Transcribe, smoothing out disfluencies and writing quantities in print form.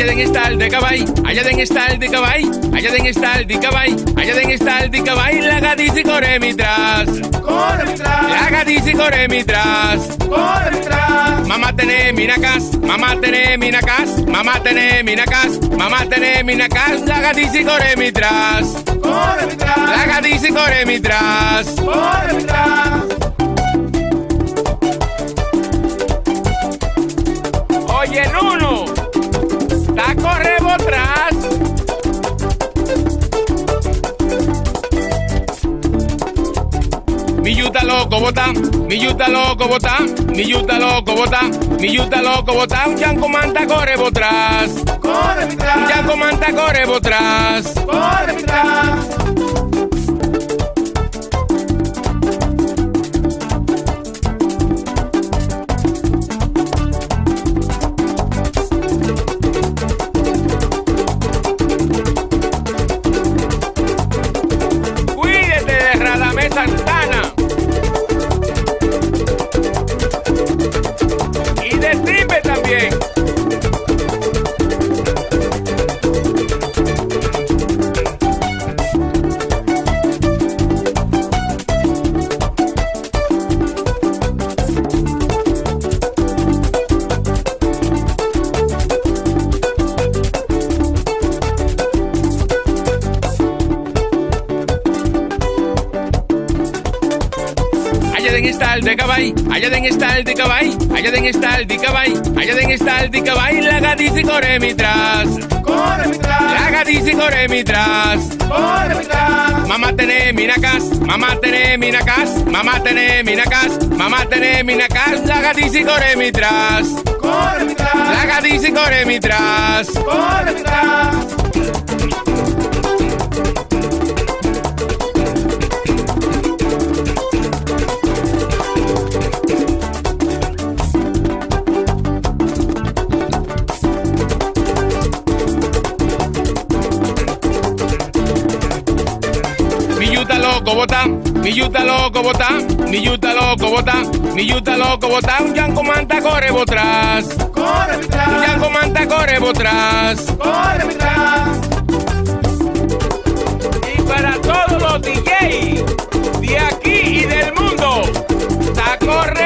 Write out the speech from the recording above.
Allá den està el de cavall, allá den està el de cavall, allá den està el de cavall, allá den està el de cavall, la gatisi corre mitras. Corre mitras. La gatisi corre mitras. Corre mitras. Mamá tené minacas, mamá tené minacas, mamá tené minacas, mamá tené minacas, la gatisi corre mitras. Corre mitras. La gatisi corre mitras. Corre mitras. Oye, Nuno, está correbo atrás. Mi yuta loco bota, mi yuta loco bota, mi yuta loco bota, mi yuta loco bota, un yanco manta correbo atrás. Corre mitras. Un yanco manta correbo atrás. Corre mitras. Cuídate de Radamés Santana. Y de Tripe también. Allá den està el de cavall, allá den està el de cavall, allá den està el de cavall, allá den està el de cavall, la gatisi corre mitras. Corre mitras. La gatisi corre mitras. Corre mitras. Mamá tené minacas, mamá tené minacas, mamá tené minacas, mamá tené minacas, la gatisi corre mitras. Corre mitras. La gatisi corre mitras. Corre mitras. Mi yuta loco bota, mi yuta loco bota, mi yuta loco bota, mi yuta loco bota, un yanco manta corre atrás. Corre Un mitras. yanco manta corre atrás. Corre mitras. Y para todos los DJs de aquí y del mundo, está corre